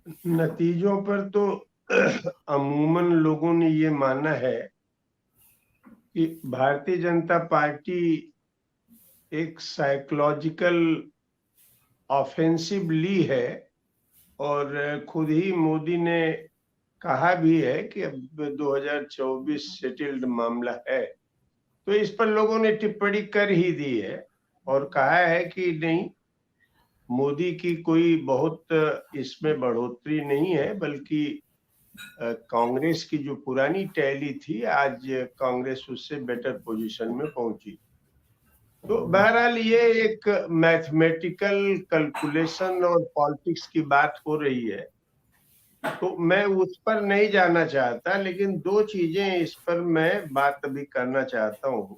नतीजों पर तो अमूमन लोगों ने ये माना है कि भारतीय जनता पार्टी एक साइकोलॉजिकल ऑफेंसिव ली है और खुद ही मोदी ने कहा भी है कि अब 2024 सेटल्ड मामला है। तो इस पर लोगों ने टिप्पणी कर ही दी है और कहा है कि नहीं, मोदी की कोई बहुत इसमें बढ़ोतरी नहीं है, बल्कि कांग्रेस की जो पुरानी टैली थी, आज कांग्रेस उससे बेटर पोजीशन में पहुंची। तो बहरहाल ये एक मैथमेटिकल कैलकुलेशन और पॉलिटिक्स की बात हो रही है, तो मैं उस पर नहीं जाना चाहता, लेकिन दो चीजें इस पर मैं बात अभी करना चाहता हूँ।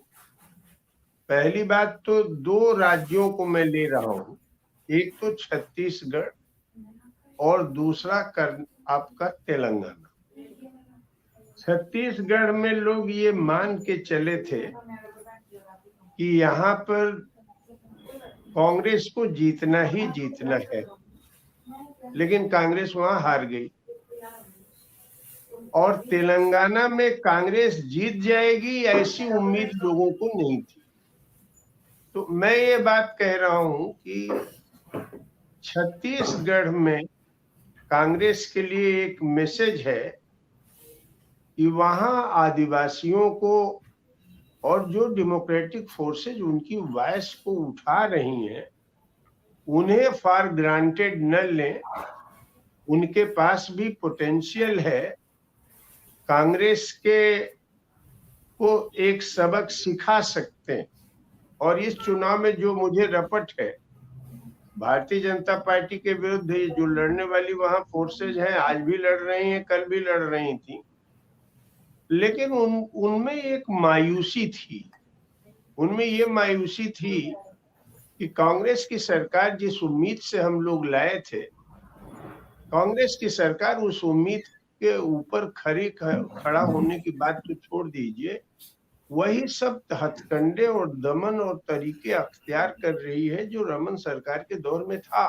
पहली बात तो दो राज्यों को मैं ले रहा हूँ, एक तो छत्तीसगढ़ और दूसरा आपका तेलंगाना। छत्तीसगढ़ में लोग ये मान के चले थे कि यहाँ पर कांग्रेस को जीतना ही जीतना है, लेकिन कांग्रेस वहां हार गई। और तेलंगाना में कांग्रेस जीत जाएगी ऐसी उम्मीद लोगों को नहीं थी। तो मैं ये बात कह रहा हूं कि छत्तीसगढ़ में कांग्रेस के लिए एक मैसेज है कि वहां आदिवासियों को और जो डेमोक्रेटिक फोर्सेज उनकी वॉइस को उठा रही हैं, उन्हें फॉर ग्रांटेड न लें। उनके पास भी पोटेंशियल है। कांग्रेस के को एक सबक सिखा सकते हैं। और इस चुनाव में जो मुझे रपट है, भारतीय जनता पार्टी के विरुद्ध जो लड़ने वाली वहां फोर्सेज हैं, आज भी लड़ रही हैं, कल भी लड़ रही थी, लेकिन उनमें एक मायूसी थी। उनमें ये मायूसी थी कि कांग्रेस की सरकार जिस उम्मीद से हम लोग लाए थे, कांग्रेस की सरकार उस उम्मीद के ऊपर खड़ा होने की बात तो छोड़ दीजिए, वही सब हथकंडे और दमन और तरीके अख्तियार कर रही है जो रमन सरकार के दौर में था।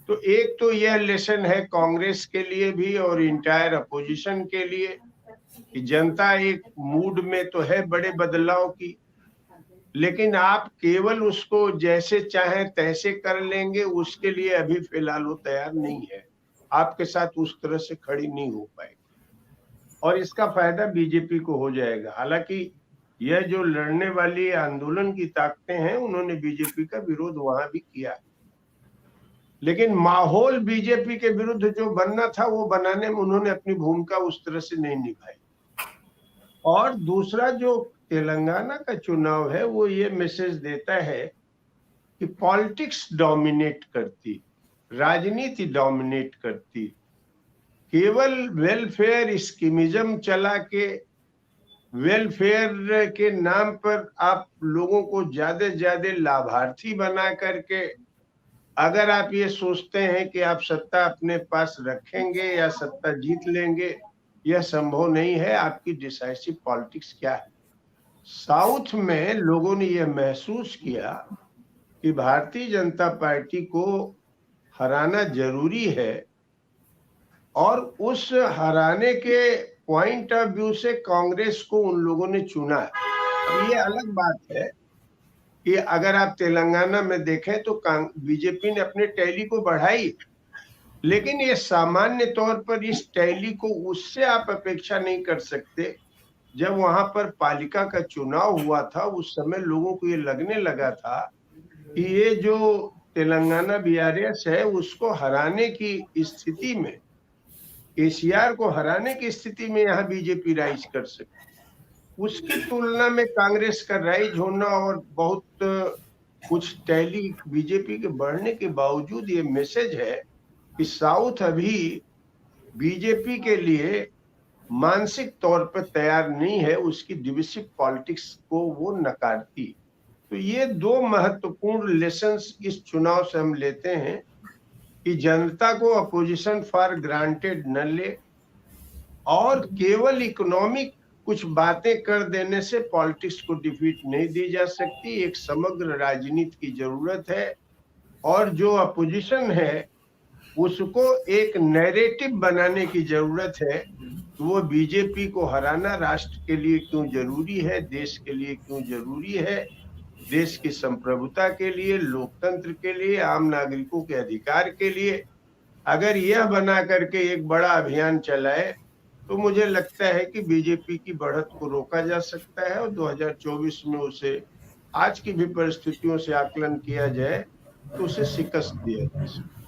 तो एक तो यह लेसन है कांग्रेस के लिए भी और इंटायर अपोजिशन के लिए कि जनता एक मूड में तो है बड़े बदलाव की, लेकिन आप केवल उसको जैसे चाहे तैसे कर लेंगे, उसके लिए अभी फिलहाल वो तैयार नहीं है। आपके साथ उस तरह से खड़ी नहीं हो पाएगी और इसका फायदा बीजेपी को हो जाएगा। हालांकि यह जो लड़ने वाली आंदोलन की ताकतें हैं, उन्होंने बीजेपी का विरोध वहां भी किया, लेकिन माहौल बीजेपी के विरुद्ध जो बनना था वो बनाने में उन्होंने अपनी भूमिका उस तरह से नहीं निभाई। और दूसरा जो तेलंगाना का चुनाव है, वो ये मैसेज देता है कि पॉलिटिक्स डोमिनेट करती, राजनीति डोमिनेट करती। केवल वेलफेयर स्कीमिज्म चला के, वेलफेयर के नाम पर आप लोगों को ज्यादा से ज्यादा लाभार्थी बना करके अगर आप ये सोचते हैं कि आप सत्ता अपने पास रखेंगे या सत्ता जीत लेंगे, यह संभव नहीं है। आपकी डिसाइसिव पॉलिटिक्स क्या है? साउथ में लोगों ने यह महसूस किया कि भारतीय जनता पार्टी को हराना जरूरी है और उस हराने के पॉइंट ऑफ व्यू से कांग्रेस को उन लोगों ने चुना। अब ये अलग बात है कि अगर आप तेलंगाना में देखें तो बीजेपी ने अपने टैली को बढ़ाई, लेकिन ये सामान्य तौर पर इस टैली को उससे आप अपेक्षा नहीं कर सकते। जब वहां पर पालिका का चुनाव हुआ था, उस समय लोगों को ये लगने लगा था कि ये जो तेलंगाना बीआरएस है, उसको हराने की स्थिति में, केसीआर को हराने की स्थिति में यहाँ बीजेपी राइज कर सकती। उसकी तुलना में कांग्रेस का राइज होना और बहुत कुछ टैली बीजेपी के बढ़ने के बावजूद ये मैसेज है कि साउथ अभी बीजेपी के लिए मानसिक तौर पर तैयार नहीं है, उसकी डिविसिव पॉलिटिक्स को वो नकारती। तो ये दो महत्वपूर्ण लेसन्स इस चुनाव से हम लेते हैं कि जनता को अपोजिशन फॉर ग्रांटेड न ले और केवल इकोनॉमिक कुछ बातें कर देने से पॉलिटिक्स को डिफीट नहीं दी जा सकती। एक समग्र राजनीति की जरूरत है और जो अपोजिशन है उसको एक नैरेटिव बनाने की जरूरत है कि वो बीजेपी को हराना राष्ट्र के लिए क्यों जरूरी है, देश के लिए क्यों जरूरी है, देश की संप्रभुता के लिए, लोकतंत्र के लिए, आम नागरिकों के अधिकार के लिए। अगर यह बना करके एक बड़ा अभियान चलाए तो मुझे लगता है कि बीजेपी की बढ़त को रोका जा सकता है और 2024 में उसे आज की भी परिस्थितियों से आकलन किया जाए तो उसे शिकस्त दिया जा सकता है।